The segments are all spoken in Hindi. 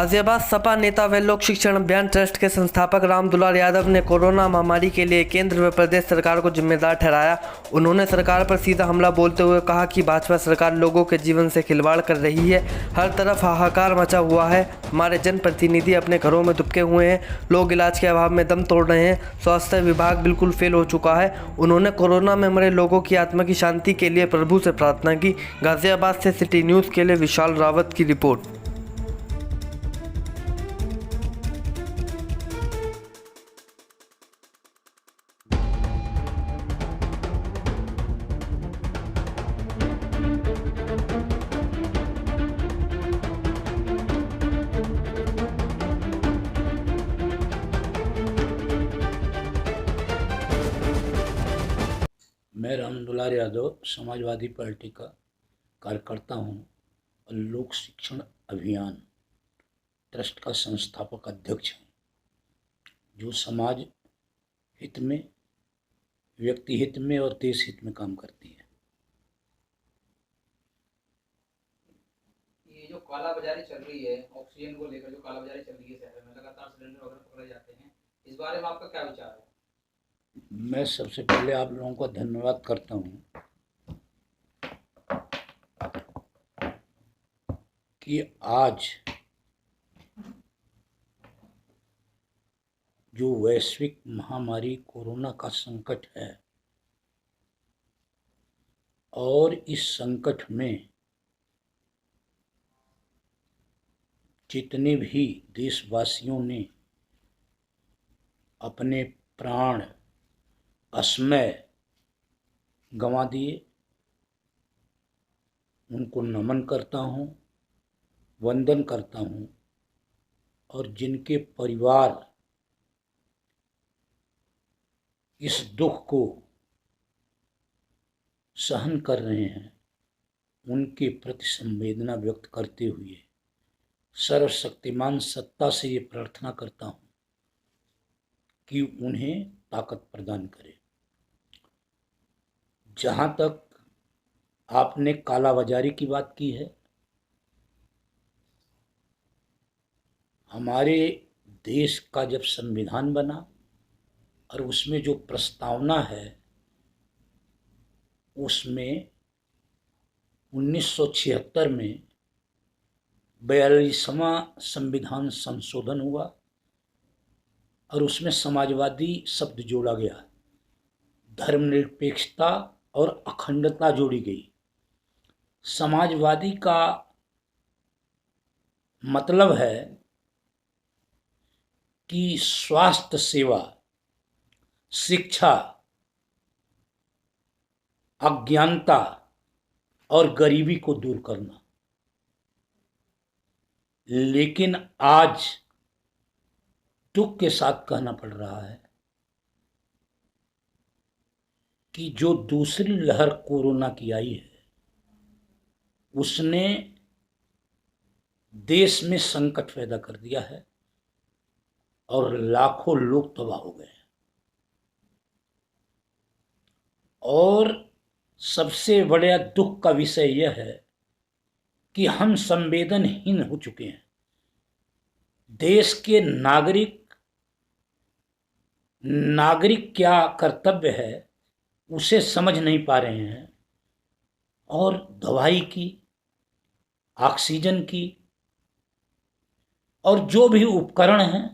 गाजियाबाद सपा नेता व लोक शिक्षण अभियान ट्रस्ट के संस्थापक राम दुलार यादव ने कोरोना महामारी के लिए केंद्र व प्रदेश सरकार को जिम्मेदार ठहराया। उन्होंने सरकार पर सीधा हमला बोलते हुए कहा कि भाजपा सरकार लोगों के जीवन से खिलवाड़ कर रही है। हर तरफ हाहाकार मचा हुआ है। हमारे जनप्रतिनिधि अपने घरों में दुबके हुए हैं। लोग इलाज के अभाव में दम तोड़ रहे हैं। स्वास्थ्य विभाग बिल्कुल फेल हो चुका है। उन्होंने कोरोना में मरे लोगों की आत्मा की शांति के लिए प्रभु से प्रार्थना की। गाजियाबाद से सिटी न्यूज़ के लिए विशाल रावत की रिपोर्ट। मैं राम दुलार यादव समाजवादी पार्टी का कार्यकर्ता हूं और लोक शिक्षण अभियान ट्रस्ट का संस्थापक अध्यक्ष हूं, जो समाज हित में, व्यक्ति हित में और देश हित में काम करती है। ये जो कालाबाजारी चल रही है, ऑक्सीजन को लेकर जो कालाबाजारी चल रही है शहर में, लगातार सिलेंडर वगैरह पकड़े जाते हैं, इस बारे में आपका क्या विचार है? मैं सबसे पहले आप लोगों का धन्यवाद करता हूं कि आज जो वैश्विक महामारी कोरोना का संकट है और इस संकट में जितने भी देशवासियों ने अपने प्राण असमय गंवा दिए, उनको नमन करता हूँ, वंदन करता हूँ। और जिनके परिवार इस दुख को सहन कर रहे हैं, उनके प्रति संवेदना व्यक्त करते हुए सर्वशक्तिमान सत्ता से ये प्रार्थना करता हूँ कि उन्हें ताकत प्रदान करे। जहाँ तक आपने कालाबाजारी की बात की है, हमारे देश का जब संविधान बना और उसमें जो प्रस्तावना है, उसमें 1976 में 42वां संविधान संशोधन हुआ और उसमें समाजवादी शब्द जोड़ा गया, धर्मनिरपेक्षता और अखंडता जोड़ी गई। समाजवादी का मतलब है कि स्वास्थ्य सेवा, शिक्षा, अज्ञानता और गरीबी को दूर करना। लेकिन आज दुख के साथ कहना पड़ रहा है कि जो दूसरी लहर कोरोना की आई है, उसने देश में संकट पैदा कर दिया है और लाखों लोग तबाह हो गए हैं। और सबसे बड़ा दुख का विषय यह है कि हम संवेदनहीन हो चुके हैं। देश के नागरिक क्या कर्तव्य है उसे समझ नहीं पा रहे हैं और दवाई की, ऑक्सीजन की और जो भी उपकरण हैं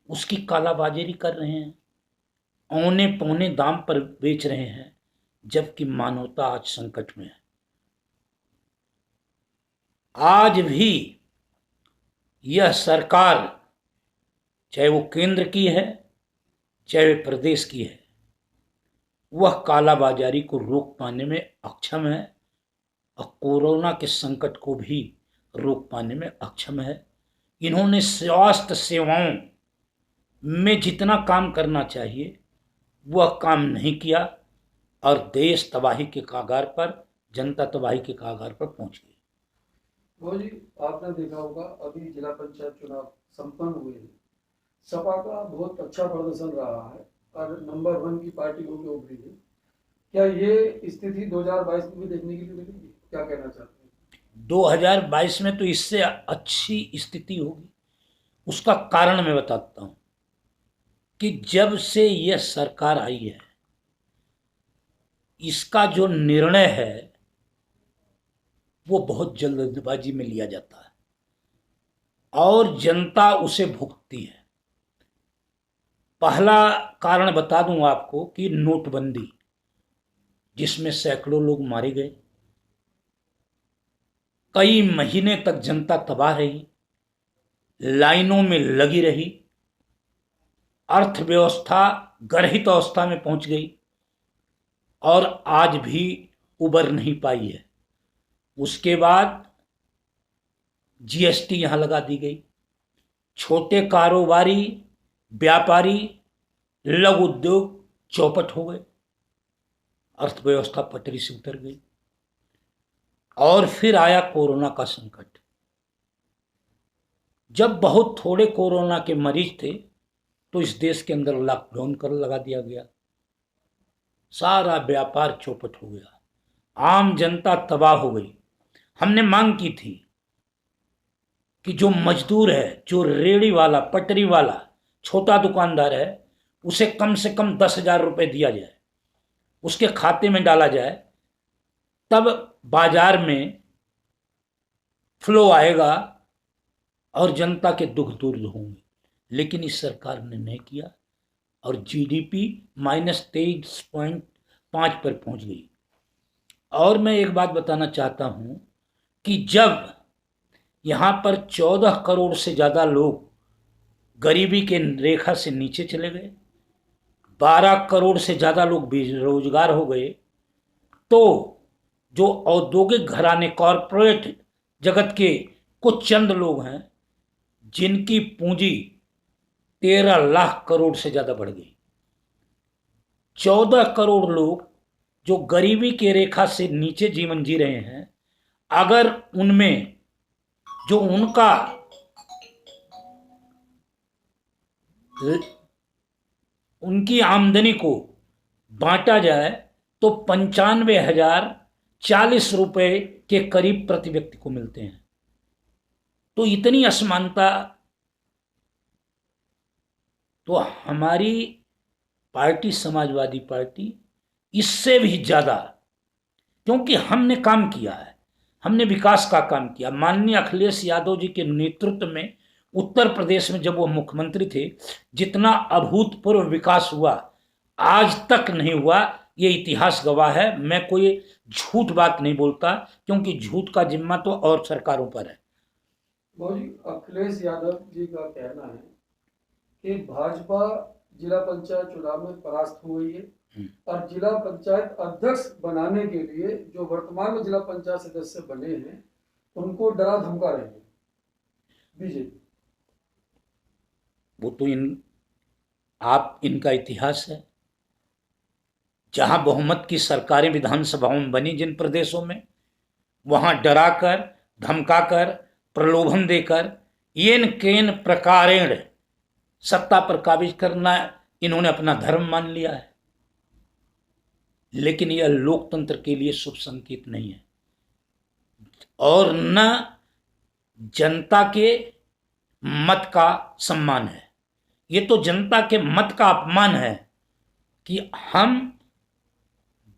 उसकी कालाबाजारी कर रहे हैं, औने पौने दाम पर बेच रहे हैं, जबकि मानवता आज संकट में है। आज भी यह सरकार, चाहे वो केंद्र की है चाहे प्रदेश की है, वह कालाबाजारी को रोक पाने में अक्षम है और कोरोना के संकट को भी रोक पाने में अक्षम है। इन्होंने स्वास्थ्य सेवाओं में जितना काम करना चाहिए वह काम नहीं किया और देश तबाही के कागार पर, जनता तबाही के कागार पर पहुंच गई। वो जी, आपने देखा होगा अभी जिला पंचायत चुनाव संपन्न हुए हैं, सपा का बहुत अच्छा प्रदर्शन रहा है और नंबर 1 की पार्टी होकर उभरी है। क्या ये स्थिति 2022 में भी देखने के लिए मिलेगी? क्या कहना चाहते हैं? 2022 में तो इससे अच्छी स्थिति होगी। उसका कारण मैं बताता हूं कि जब से यह सरकार आई है, इसका जो निर्णय है वो बहुत जल्दबाजी में लिया जाता है और जनता उसे भुगतती है। पहला कारण बता दूं आपको कि नोटबंदी, जिसमें सैकड़ों लोग मारे गए, कई महीने तक जनता तबाह रही, लाइनों में लगी रही, अर्थव्यवस्था गर्हित अवस्था में पहुंच गई और आज भी उबर नहीं पाई है। उसके बाद जीएसटी यहां लगा दी गई, छोटे कारोबारी, व्यापारी, लघु उद्योग चौपट हो गए, अर्थव्यवस्था पटरी से उतर गई। और फिर आया कोरोना का संकट। जब बहुत थोड़े कोरोना के मरीज थे तो इस देश के अंदर लॉकडाउन कर लगा दिया गया, सारा व्यापार चौपट हो गया, आम जनता तबाह हो गई। हमने मांग की थी कि जो मजदूर है, जो रेड़ी वाला, पटरी वाला, छोटा दुकानदार है, उसे कम से कम 10,000 रुपये दिया जाए, उसके खाते में डाला जाए, तब बाजार में फ्लो आएगा और जनता के दुख दूर होंगे। लेकिन इस सरकार ने नहीं किया और जीडीपी -23.5 पर पहुंच गई। और मैं एक बात बताना चाहता हूं कि जब यहां पर 14 करोड़ से ज़्यादा लोग गरीबी के रेखा से नीचे चले गए, 12 करोड़ से ज़्यादा लोग बेरोजगार हो गए, तो जो औद्योगिक घराने, कॉरपोरेट जगत के कुछ चंद लोग हैं जिनकी पूंजी 13 लाख करोड़ से ज़्यादा बढ़ गई, 14 करोड़ लोग जो गरीबी के रेखा से नीचे जीवन जी रहे हैं, अगर उनमें जो उनकी आमदनी को बांटा जाए तो 95,040 रुपए के करीब प्रति व्यक्ति को मिलते हैं। तो इतनी असमानता तो हमारी पार्टी, समाजवादी पार्टी, इससे भी ज़्यादा, क्योंकि हमने काम किया है, हमने विकास का काम किया। माननीय अखिलेश यादव जी के नेतृत्व में उत्तर प्रदेश में जब वो मुख्यमंत्री थे, जितना अभूतपूर्व विकास हुआ आज तक नहीं हुआ, ये इतिहास गवाह है। मैं कोई झूठ बात नहीं बोलता, क्योंकि झूठ का जिम्मा तो और सरकारों पर है। जी, अखिलेश यादव जी का कहना है कि भाजपा जिला पंचायत चुनाव में परास्त हुई है और जिला पंचायत अध्यक्ष बनाने के लिए जो वर्तमान में जिला पंचायत सदस्य बने हैं उनको डरा धमका रहे हैं बीजेपी। वो तो इनका इतिहास है। जहां बहुमत की सरकारें विधानसभाओं में बनी जिन प्रदेशों में, वहां डराकर, धमकाकर, प्रलोभन देकर, येन केन प्रकारेण सत्ता पर काबिज करना इन्होंने अपना धर्म मान लिया है। लेकिन यह लोकतंत्र के लिए शुभ संकेत नहीं है और न जनता के मत का सम्मान है। ये तो जनता के मत का अपमान है कि हम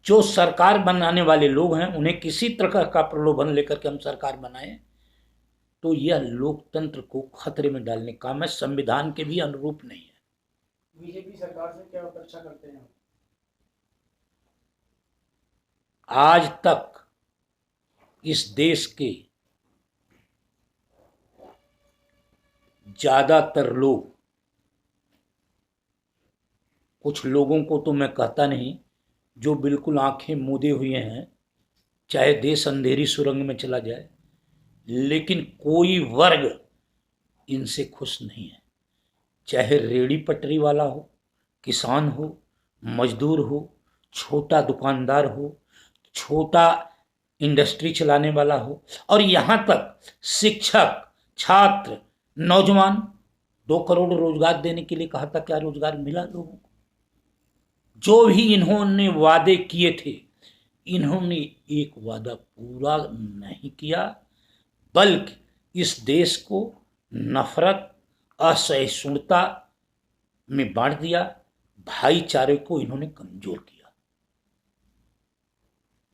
जो सरकार बनाने वाले लोग हैं उन्हें किसी तरह का प्रलोभन लेकर के हम सरकार बनाएं, तो यह लोकतंत्र को खतरे में डालने का काम है, संविधान के भी अनुरूप नहीं है। बीजेपी सरकार से क्या अपेक्षा करते हैं? आज तक इस देश के ज्यादातर लोग, कुछ लोगों को तो मैं कहता नहीं, जो बिल्कुल आंखें मूंदे हुए हैं, चाहे देश अंधेरी सुरंग में चला जाए, लेकिन कोई वर्ग इनसे खुश नहीं है। चाहे रेड़ी पटरी वाला हो, किसान हो, मजदूर हो, छोटा दुकानदार हो, छोटा इंडस्ट्री चलाने वाला हो, और यहाँ तक शिक्षक, छात्र, नौजवान। 2 करोड़ रोजगार देने के लिए कहा था, क्या रोजगार मिला लोगों को? जो भी इन्होंने वादे किए थे, इन्होंने एक वादा पूरा नहीं किया बल्कि इस देश को नफरत, असहिष्णुता में बांट दिया। भाईचारे को इन्होंने कमजोर किया।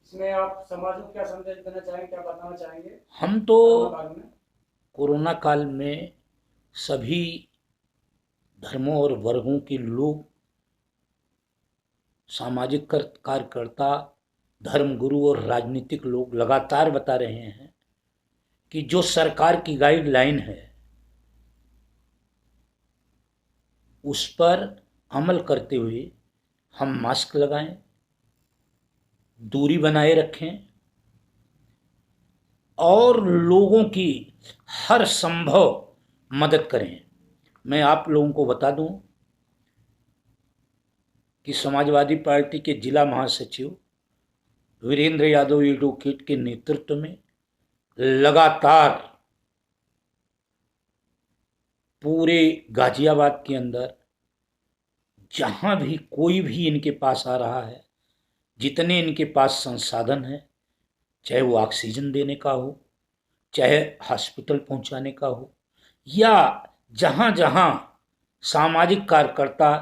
इसमें आप समाज को क्या संदेश देना चाहेंगे, क्या बताना चाहेंगे? हम तो कोरोना काल में कोरोना काल में सभी धर्मों और वर्गों के लोग, सामाजिक कार्यकर्ता, धर्मगुरु और राजनीतिक लोग लगातार बता रहे हैं कि जो सरकार की गाइडलाइन है उस पर अमल करते हुए हम मास्क लगाएं, दूरी बनाए रखें और लोगों की हर संभव मदद करें। मैं आप लोगों को बता दूं कि समाजवादी पार्टी के जिला महासचिव वीरेंद्र यादव एडवोकेट के नेतृत्व में लगातार पूरे गाजियाबाद के अंदर जहां भी कोई भी इनके पास आ रहा है, जितने इनके पास संसाधन है, चाहे वो ऑक्सीजन देने का हो, चाहे हॉस्पिटल पहुंचाने का हो, या जहां जहां सामाजिक कार्यकर्ता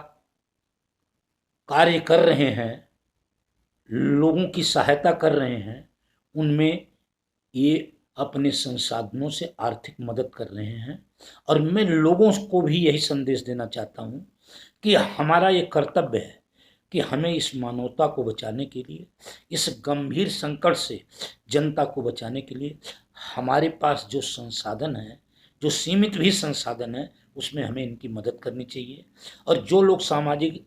कार्य कर रहे हैं, लोगों की सहायता कर रहे हैं, उनमें ये अपने संसाधनों से आर्थिक मदद कर रहे हैं। और मैं लोगों को भी यही संदेश देना चाहता हूं कि हमारा ये कर्तव्य है कि हमें इस मानवता को बचाने के लिए, इस गंभीर संकट से जनता को बचाने के लिए हमारे पास जो संसाधन है, जो सीमित भी संसाधन है, उसमें हमें इनकी मदद करनी चाहिए। और जो लोग सामाजिक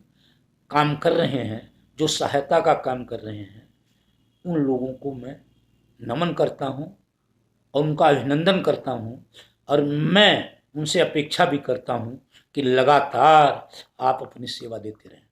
काम कर रहे हैं, जो सहायता का काम कर रहे हैं, उन लोगों को मैं नमन करता हूं और उनका अभिनंदन करता हूं। और मैं उनसे अपेक्षा भी करता हूं कि लगातार आप अपनी सेवा देते रहें।